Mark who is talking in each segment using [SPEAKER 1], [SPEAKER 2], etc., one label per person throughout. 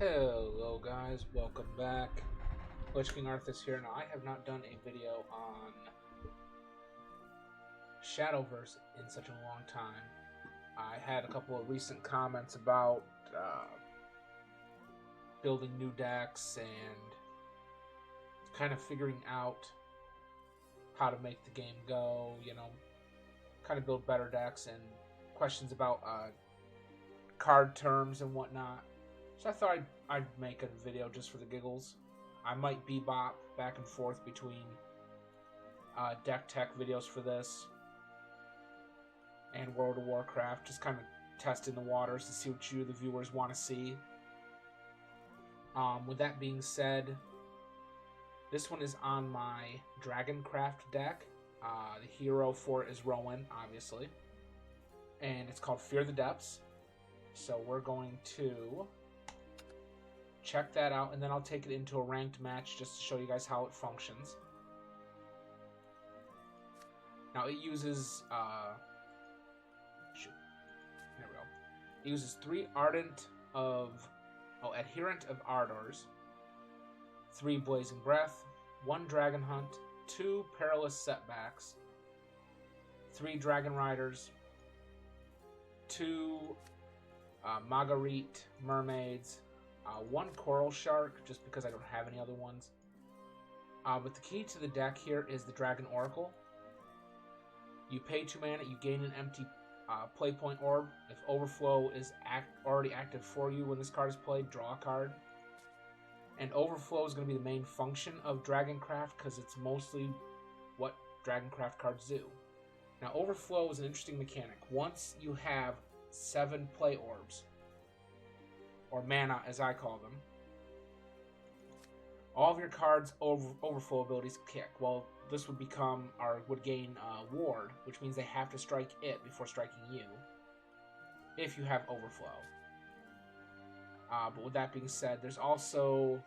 [SPEAKER 1] Hello guys, welcome back. Lich King Arthas here. Now I have not done a video on Shadowverse in such a long time. I had a couple of recent comments about building new decks and kind of figuring out how to make the game go, kind of build better decks, and questions about card terms and whatnot. So I thought I'd make a video just for the giggles. I might bebop back and forth between deck tech videos for this and World of Warcraft, just kind of testing the waters to see what you, the viewers, want to see. With that being said, this one is on my Dragoncraft deck. The hero for it is Rowan, obviously. And it's called Fear the Depths. So we're going to check that out, and then I'll take it into a ranked match just to show you guys how it functions. Now it uses there we go. It uses 3 Adherent of Ardors, 3 Blazing Breath, 1 Dragon Hunt, 2 Perilous Setbacks, 3 Dragon Riders, 2 Marguerite Mermaids, 1 Coral Shark, just because I don't have any other ones. But the key to the deck here is the Dragon Oracle. You pay 2 mana, you gain an empty play point orb. If Overflow is already active for you when this card is played, draw a card. And Overflow is going to be the main function of Dragoncraft because it's mostly what Dragoncraft cards do. Now, Overflow is an interesting mechanic. Once you have 7 play orbs, or mana as I call them, all of your cards' overflow abilities kick. Well, this would gain ward, which means they have to strike it before striking you, if you have overflow. But with that being said, there's also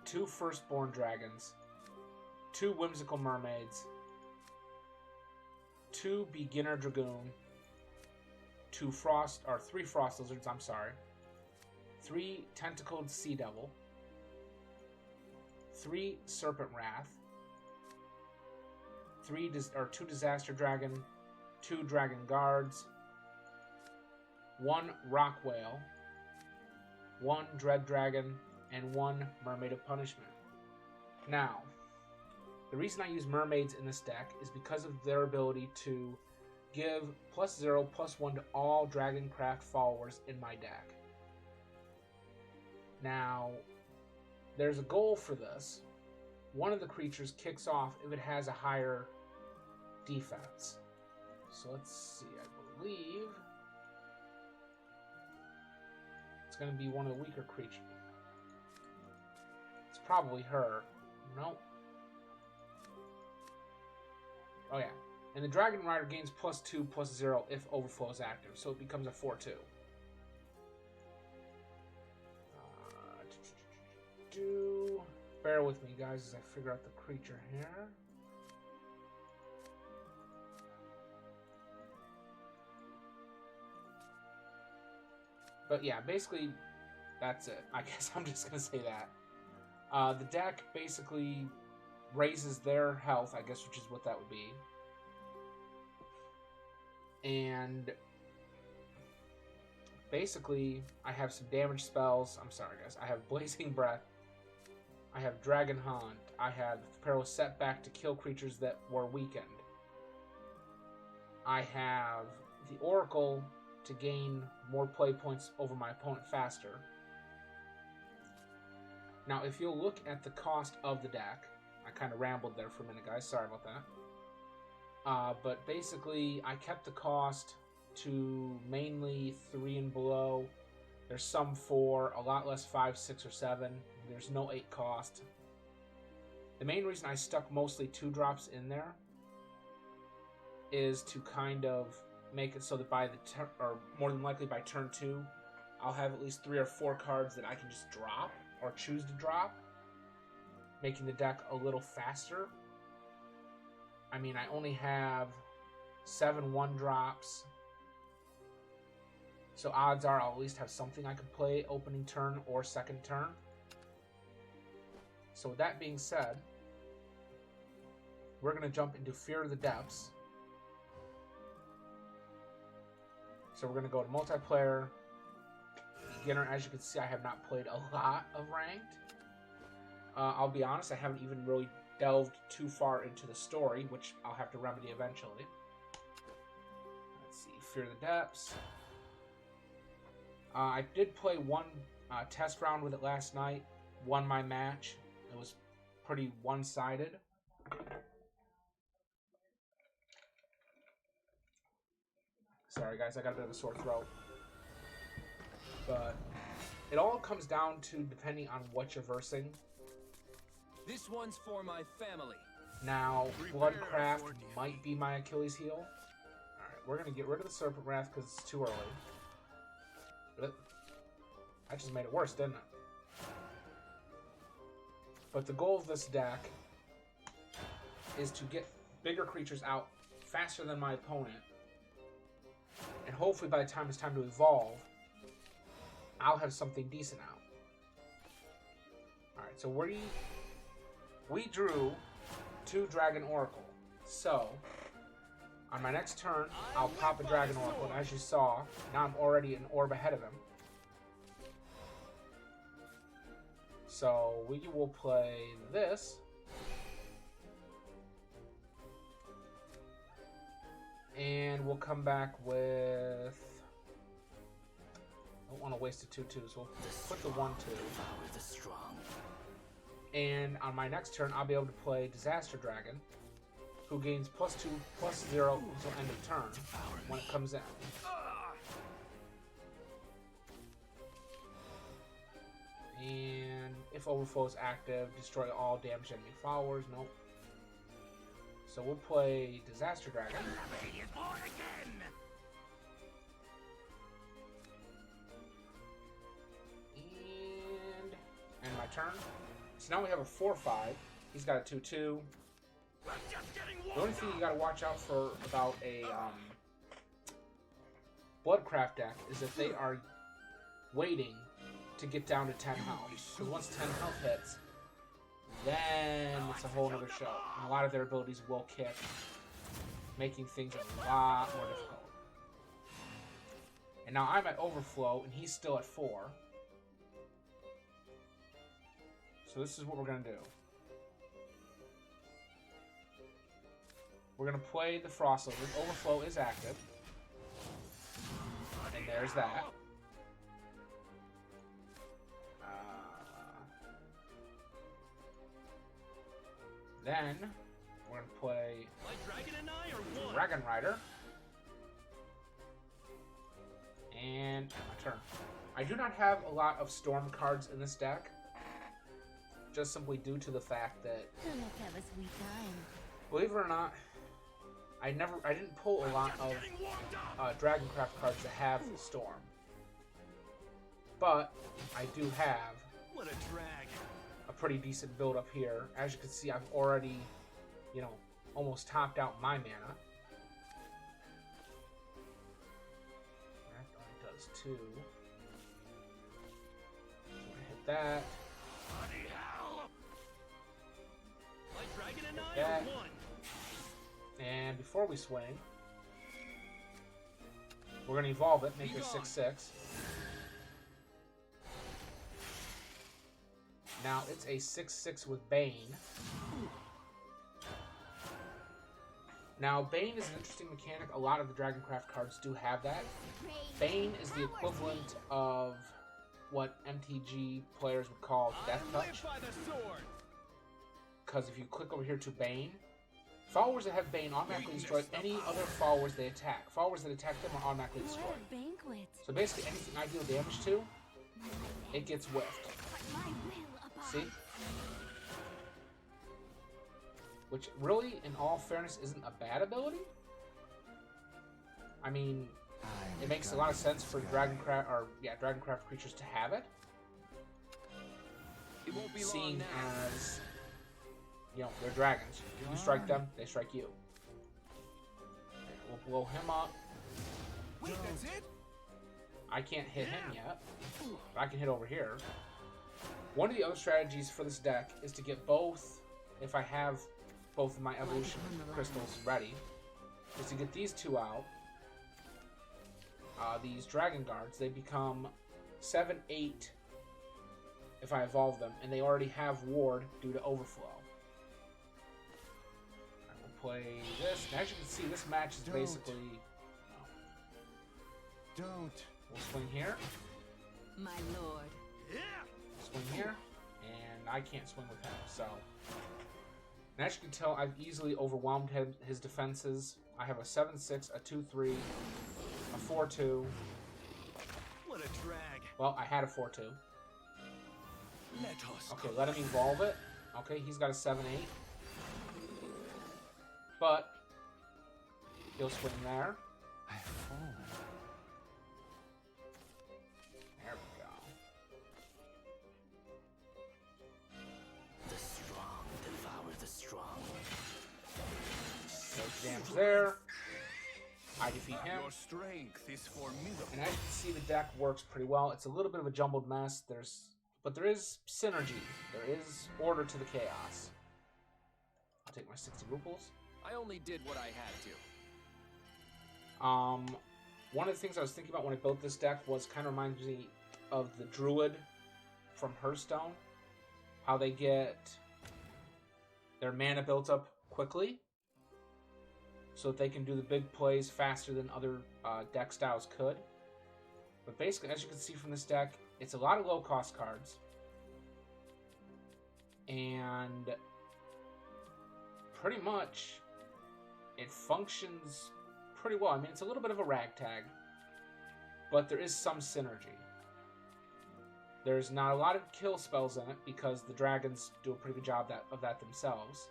[SPEAKER 1] 2 Firstborn Dragons, 2 Whimsical Mermaids, 2 Beginner Dragoon, 3 Frost Lizards, 3 Tentacled Sea Devil, 3 Serpent Wrath, 2 Disaster Dragon, 2 Dragon Guards, 1 Rock Whale, 1 Dread Dragon, and 1 Mermaid of Punishment. Now, the reason I use mermaids in this deck is because of their ability to give +0/+1 to all Dragoncraft followers in my deck. Now, there's a goal for this. One of the creatures kicks off if it has a higher defense. So let's see, I believe it's going to be one of the weaker creatures. It's probably her. Nope. Oh yeah. And the Dragon Rider gains +2/+0 if Overflow is active, so it becomes a 4/2. Bear with me, guys, as I figure out the creature here. But yeah, basically, that's it. I guess I'm just going to say that. The deck basically raises their health, I guess, which is what that would be. And basically, I have some damage spells. I'm sorry, guys. I have Blazing Breath. I have Dragon Hunt. I have Perilous Setback to kill creatures that were weakened. I have the Oracle to gain more play points over my opponent faster. Now, if you'll look at the cost of the deck, I kind of rambled there for a minute, guys. Sorry about that. But basically, I kept the cost to mainly 3 and below. There's some 4, a lot less 5, 6, or 7. There's no 8 cost. The main reason I stuck mostly 2 drops in there is to kind of make it so that by the turn, or more than likely by turn 2, I'll have at least 3 or 4 cards that I can just drop or choose to drop, making the deck a little faster. I mean, I only have 7 1-drops, So odds are I'll at least have something I could play opening turn or second turn. So with that being said, we're going to jump into Fear of the Depths. So we're going to go to multiplayer, beginner. As you can see, I have not played a lot of ranked. I'll be honest, I haven't even really delved too far into the story, which I'll have to remedy eventually. Let's see, Fear of the Depths. I did play one test round with it last night, won my match. It was pretty one-sided. Sorry guys, I got a bit of a sore throat. But it all comes down to depending on what you're versing.
[SPEAKER 2] This one's for my family.
[SPEAKER 1] Now, Bloodcraft might be my Achilles heel. Alright, we're going to get rid of the Serpent Wrath because it's too early. But that just made it worse, didn't it? But the goal of this deck is to get bigger creatures out faster than my opponent. And hopefully by the time it's time to evolve, I'll have something decent out. Alright, so we drew 2 Dragon Oracle. So, on my next turn, I'll pop a Dragon Oracle, and as you saw, now I'm already an orb ahead of him. So, we will play this. And we'll come back with... I don't want to waste a 2/2, so we'll put the 1/2. And on my next turn, I'll be able to play Disaster Dragon, who gains +2/+0 until end of turn when it comes in. And if Overflow is active, destroy all damaged enemy followers. Nope. So we'll play Disaster Dragon. And my turn. So now we have a 4/5. He's got a 2/2. The only thing you gotta watch out for about a Bloodcraft deck is that they are waiting to get down to 10 health. Because once 10 health hits, then it's a whole other show. And a lot of their abilities will kick, making things a lot more difficult. And now I'm at Overflow, and he's still at 4. So this is what we're going to do. We're going to play the Frost Lizard. Overflow is active. And there's that. Then, we're going to play Dragon Rider. And my turn. I do not have a lot of Storm cards in this deck. Just simply due to the fact that, believe it or not, I didn't pull a lot of Dragoncraft cards that have Storm. But I do have a pretty decent build up here. As you can see, I've already, almost topped out my mana. That does 2. So I'm gonna hit that. That. And before we swing, we're going to evolve it, make it 6/6. Now it's a 6/6 with Bane. Now Bane is an interesting mechanic. A lot of the Dragoncraft cards do have that. Bane is the equivalent of what MTG players would call Death Touch. Because if you click over here to Bane, followers that have Bane automatically destroy any other followers they attack. Followers that attack them are automatically destroyed. So basically anything I deal damage to, it gets whiffed. See? Which really, in all fairness, isn't a bad ability. I mean, it makes a lot of sense for Dragoncraft creatures to have it. Seeing as they're dragons. You strike them, they strike you. Okay, we'll blow him up.
[SPEAKER 2] Wait, that's it?
[SPEAKER 1] I can't hit him yet, but I can hit over here. One of the other strategies for this deck is to get both, if I have both of my evolution crystals ready, is to get these two out. These Dragon Guards, they become 7/8 if I evolve them, and they already have Ward due to Overflow. I will play this. And as you can see, this match is basically...
[SPEAKER 3] Don't.
[SPEAKER 1] We'll swing here.
[SPEAKER 4] My lord.
[SPEAKER 1] Swing here. And I can't swing with him, so... And as you can tell, I've easily overwhelmed his defenses. I have a 7/6, a 2/3, a 4/2.
[SPEAKER 3] What a drag.
[SPEAKER 1] Well, I had a 4/2.
[SPEAKER 3] Let us
[SPEAKER 1] Okay, let him evolve it. Okay, he's got a 7/8. But he'll swing there.
[SPEAKER 3] I have fallen.
[SPEAKER 1] There we go.
[SPEAKER 2] The strong devour the strong.
[SPEAKER 1] No damage there. I defeat him.
[SPEAKER 3] Your strength is formidable.
[SPEAKER 1] And as you can see, the deck works pretty well. It's a little bit of a jumbled mess. But there is synergy. There is order to the chaos. I'll take my 60 rupees.
[SPEAKER 2] I only did what I had to.
[SPEAKER 1] One of the things I was thinking about when I built this deck was kind of reminds me of the Druid from Hearthstone. How they get their mana built up quickly, so that they can do the big plays faster than other deck styles could. But basically, as you can see from this deck, it's a lot of low-cost cards. And pretty much, it functions pretty well. I mean, it's a little bit of a ragtag, but there is some synergy. There's not a lot of kill spells in it, because the dragons do a pretty good job of that themselves.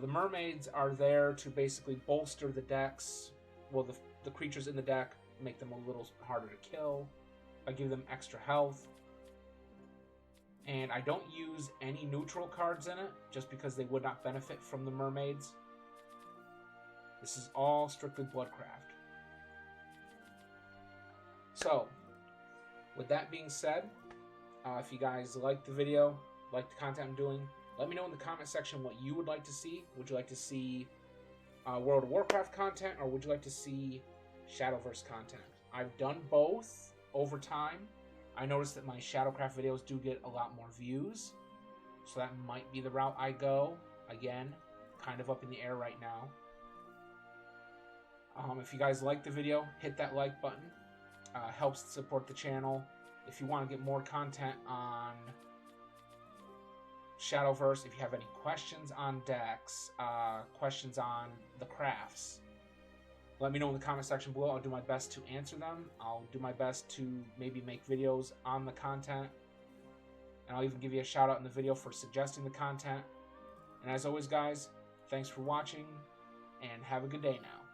[SPEAKER 1] The mermaids are there to basically bolster the decks. Well, the creatures in the deck, make them a little harder to kill. I give them extra health. And I don't use any neutral cards in it, just because they would not benefit from the mermaids. This is all strictly Bloodcraft. So, with that being said, if you guys like the video, like the content I'm doing, let me know in the comment section what you would like to see. Would you like to see World of Warcraft content, or would you like to see Shadowverse content? I've done both over time. I noticed that my Shadowcraft videos do get a lot more views, so that might be the route I go. Again, kind of up in the air right now. If you guys like the video, hit that like button. Helps support the channel. If you want to get more content on Shadowverse, if you have any questions on decks, questions on the crafts, let me know in the comment section below. I'll do my best to answer them. I'll do my best to maybe make videos on the content. And I'll even give you a shout out in the video for suggesting the content. And as always, guys, thanks for watching, and have a good day now.